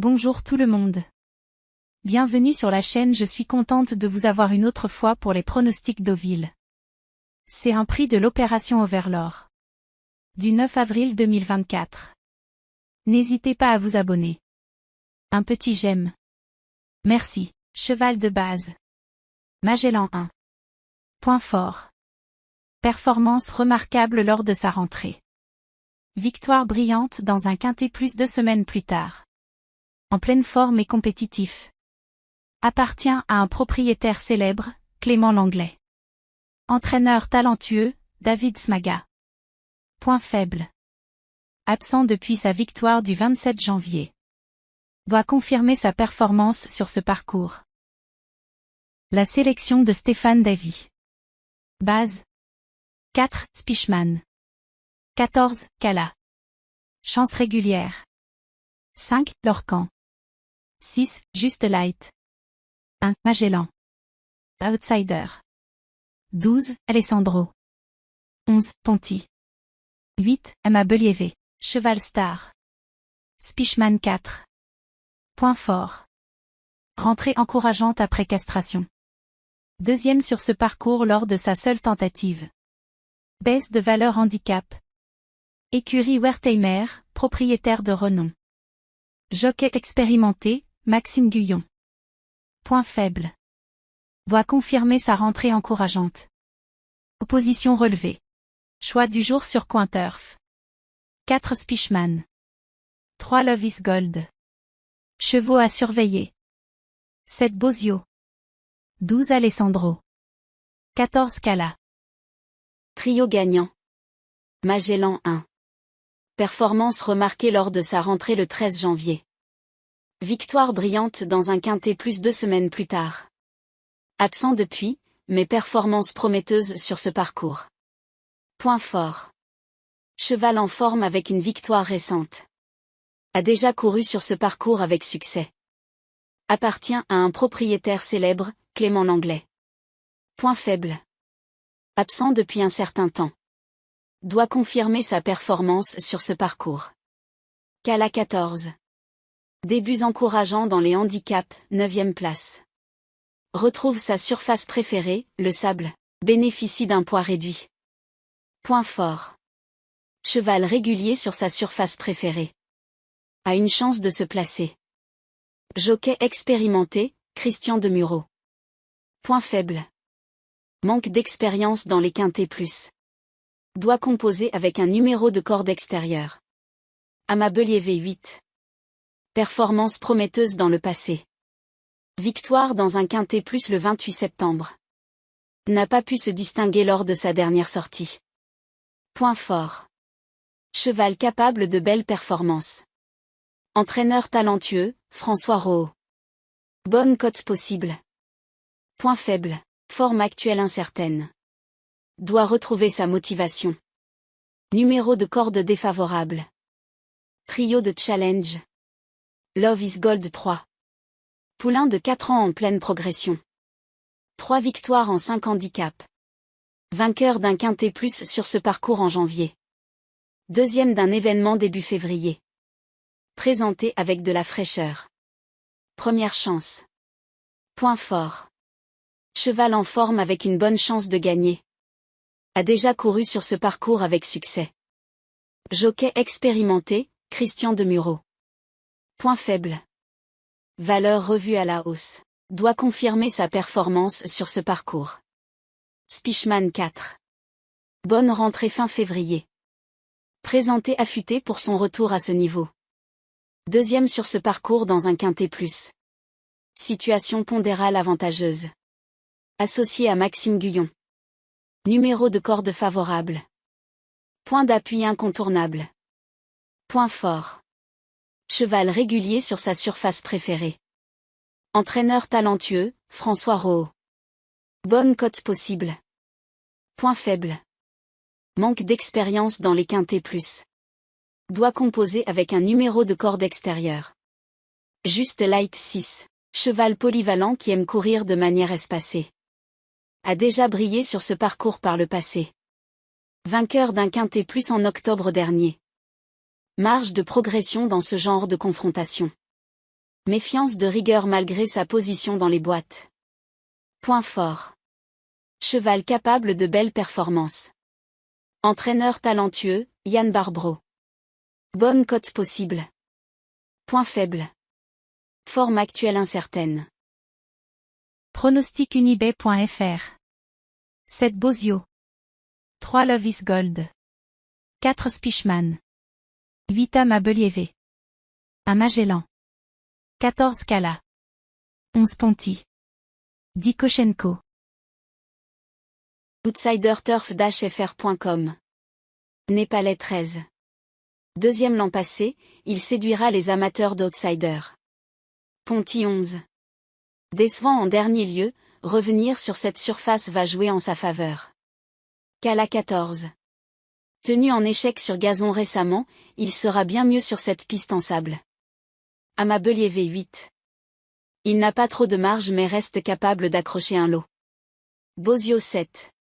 Bonjour tout le monde. Bienvenue sur la chaîne, je suis contente de vous avoir une autre fois pour les pronostics Deauville. C'est un prix de l'opération Overlord. Du 9 avril 2024. N'hésitez pas à vous abonner. Un petit j'aime. Merci. Cheval de base. Magellan 1. Point fort. Performance remarquable lors de sa rentrée. Victoire brillante dans un quintet plus 2 semaines plus tard. En pleine forme et compétitif. Appartient à un propriétaire célèbre, Clément Langlais. Entraîneur talentueux, David Smaga. Point faible. Absent depuis sa victoire du 27 janvier. Doit confirmer sa performance sur ce parcours. La sélection de Stéphane Davy. Base. 4. Spichman. 14. Cala. Chance régulière. 5. Lorcan. 6. Juste Light. 1. Magellan. Outsider. 12. Alessandro. 11. Ponty. 8. Emma Belliève. Cheval Star. Spichman 4. Point fort. Rentrée encourageante après castration. Deuxième sur ce parcours lors de sa seule tentative. Baisse de valeur handicap. Écurie Wertheimer, propriétaire de renom. Jockey expérimenté, Maxime Guyon. Point faible. Doit confirmer sa rentrée encourageante. Opposition relevée. Choix du jour sur Cointurf. 4 Spichman. 3 Love is Gold. Chevaux à surveiller. 7 Bozio. 12 Alessandro. 14 Cala. Trio gagnant. Magellan 1. Performance remarquée lors de sa rentrée le 13 janvier. Victoire brillante dans un quintet plus 2 semaines plus tard. Absent depuis, mais performance prometteuse sur ce parcours. Point fort. Cheval en forme avec une victoire récente. A déjà couru sur ce parcours avec succès. Appartient à un propriétaire célèbre, Clément Langlais. Point faible. Absent depuis un certain temps. Doit confirmer sa performance sur ce parcours. Cala 14. Débuts encourageants dans les handicaps, 9e place. Retrouve sa surface préférée, le sable, bénéficie d'un poids réduit. Point fort. Cheval régulier sur sa surface préférée. A une chance de se placer. Jockey expérimenté, Christian Demureau. Point faible. Manque d'expérience dans les quintets plus. Doit composer avec un numéro de corde extérieure. Emma Belliève 8. Performance prometteuse dans le passé. Victoire dans un quintet plus le 28 septembre. N'a pas pu se distinguer lors de sa dernière sortie. Point fort. Cheval capable de belles performances. Entraîneur talentueux, François Rohaut. Bonne cote possible. Point faible. Forme actuelle incertaine. Doit retrouver sa motivation. Numéro de corde défavorable. Trio de challenge. Love is Gold 3. Poulain de 4 ans en pleine progression. 3 victoires en 5 handicaps. Vainqueur d'un quintet plus sur ce parcours en janvier. Deuxième d'un événement début février. Présenté avec de la fraîcheur. Première chance. Point fort. Cheval en forme avec une bonne chance de gagner. A déjà couru sur ce parcours avec succès. Jockey expérimenté, Christian Demureau. Point faible. Valeur revue à la hausse. Doit confirmer sa performance sur ce parcours. Spichman 4. Bonne rentrée fin février. Présenté affûté pour son retour à ce niveau. Deuxième sur ce parcours dans un quintet plus. Situation pondérale avantageuse. Associé à Maxime Guyon. Numéro de corde favorable. Point d'appui incontournable. Point fort. Cheval régulier sur sa surface préférée. Entraîneur talentueux, François Rohaut. Bonne cote possible. Point faible. Manque d'expérience dans les quintets plus. Doit composer avec un numéro de corde extérieure. Juste Light 6. Cheval polyvalent qui aime courir de manière espacée. A déjà brillé sur ce parcours par le passé. Vainqueur d'un quintet plus en octobre dernier. Marge de progression dans ce genre de confrontation. Méfiance de rigueur malgré sa position dans les boîtes. Point fort. Cheval capable de belles performances. Entraîneur talentueux, Yann Barbro. Bonne cote possible. Point faible. Forme actuelle incertaine. Pronosticunibet.fr 7 Bozio. 3 Love is Gold. 4 Spichman. 8 Amabelieve. 1 Magellan. 14 Kala. 11 Ponty. 10 Koshenko. Outsider-turf-fr.com. Népalais 13. Deuxième l'an passé, il séduira les amateurs d'outsider. Ponty 11. Décevant en dernier lieu, revenir sur cette surface va jouer en sa faveur. Kala 14. Tenu en échec sur gazon récemment, il sera bien mieux sur cette piste en sable. Amabelieve 8. Il n'a pas trop de marge mais reste capable d'accrocher un lot. Bozio 7.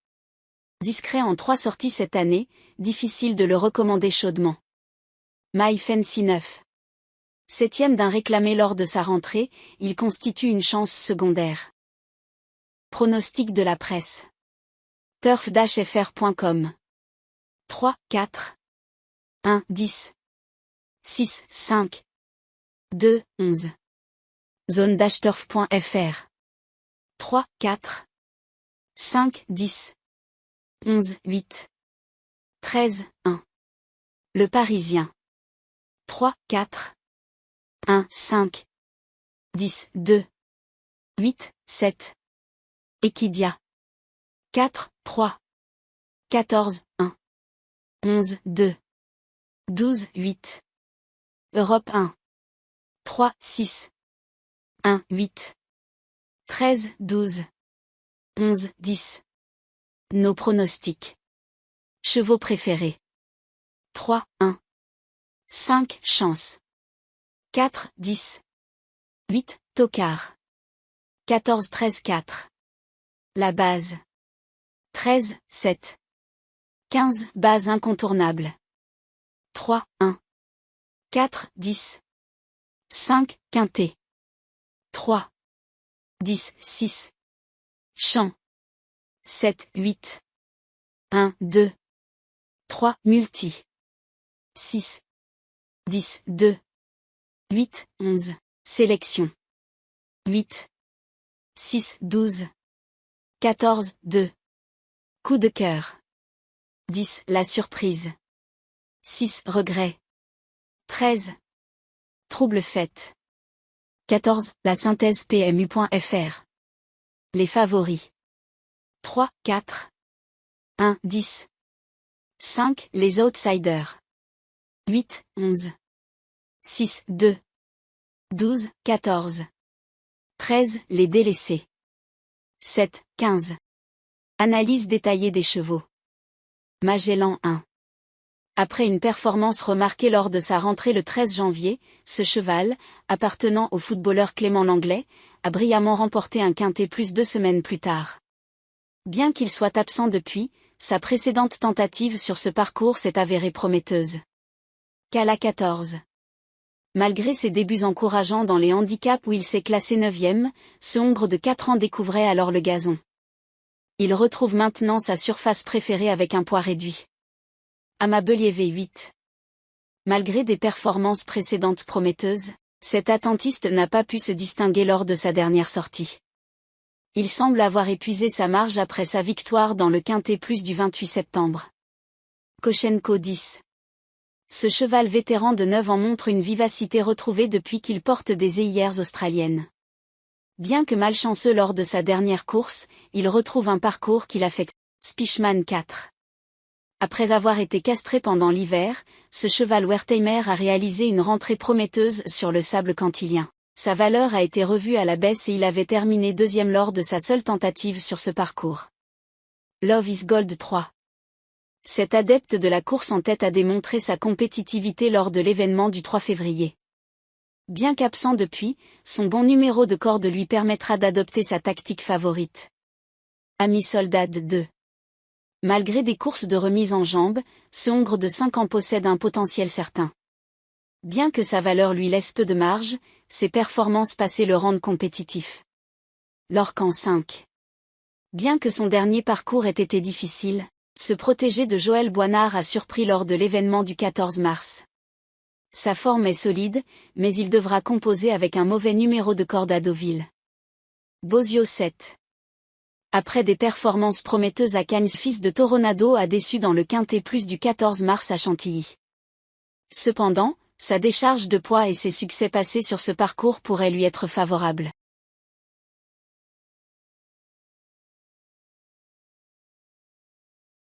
Discret en 3 sorties cette année, difficile de le recommander chaudement. My Fancy 9. Septième d'un réclamé lors de sa rentrée, il constitue une chance secondaire. Pronostic de la presse. turf-fr.com. 3, 4. 1, 10. 6, 5. 2, 11. Zone-turf.fr. 3, 4. 5, 10. 11, 8. 13, 1. Le Parisien. 3, 4. 1, 5. 10, 2. 8, 7. Equidia. 4, 3. 14, 1. 11, 2. 12, 8. Europe 1. 3, 6. 1, 8. 13, 12. 11, 10. Nos pronostics. Chevaux préférés. 3, 1. 5, chance. 4, 10. 8, tocard. 14, 13, 4. La base. 13, 7. 15, base incontournable. 3, 1. 4, 10. 5, quintet. 3. 10, 6. Champ. 7, 8. 1, 2. 3, multi. 6. 10, 2. 8, 11. Sélection. 8. 6, 12. 14, 2. Coup de cœur. 10, la surprise. 6, regret. 13. Trouble fête. 14, la synthèse PMU.fr. Les favoris. 3, 4. 1, 10. 5, les outsiders. 8, 11. 6, 2. 12, 14. 13, les délaissés. 7, 15. Analyse détaillée des chevaux. Magellan 1. Après une performance remarquée lors de sa rentrée le 13 janvier, ce cheval, appartenant au footballeur Clément Langlais, a brillamment remporté un quintet plus 2 semaines plus tard. Bien qu'il soit absent depuis, sa précédente tentative sur ce parcours s'est avérée prometteuse. Kala 14. Malgré ses débuts encourageants dans les handicaps où il s'est classé 9e, ce hongre de 4 ans découvrait alors le gazon. Il retrouve maintenant sa surface préférée avec un poids réduit. Amabelieve 8. Malgré des performances précédentes prometteuses, cet attentiste n'a pas pu se distinguer lors de sa dernière sortie. Il semble avoir épuisé sa marge après sa victoire dans le quintet plus du 28 septembre. Koshenko 10. Ce cheval vétéran de 9 ans montre une vivacité retrouvée depuis qu'il porte des œillères australiennes. Bien que malchanceux lors de sa dernière course, il retrouve un parcours qu'il affecte. Spichman 4. Après avoir été castré pendant l'hiver, ce cheval Wertheimer a réalisé une rentrée prometteuse sur le sable cantilien. Sa valeur a été revue à la baisse et il avait terminé 2e lors de sa seule tentative sur ce parcours. Love is Gold 3. Cet adepte de la course en tête a démontré sa compétitivité lors de l'événement du 3 février. Bien qu'absent depuis, son bon numéro de corde lui permettra d'adopter sa tactique favorite. Ami Soldad 2. Malgré des courses de remise en jambes, ce hongre de 5 ans possède un potentiel certain. Bien que sa valeur lui laisse peu de marge, ses performances passées le rendent compétitif. L'Orcan 5. Bien que son dernier parcours ait été difficile, ce protégé de Joël Boinard a surpris lors de l'événement du 14 mars. Sa forme est solide, mais il devra composer avec un mauvais numéro de corde à Deauville. Bozio 7. Après des performances prometteuses à Cagnes, fils de Toronado a déçu dans le Quintet Plus du 14 mars à Chantilly. Cependant, sa décharge de poids et ses succès passés sur ce parcours pourraient lui être favorables.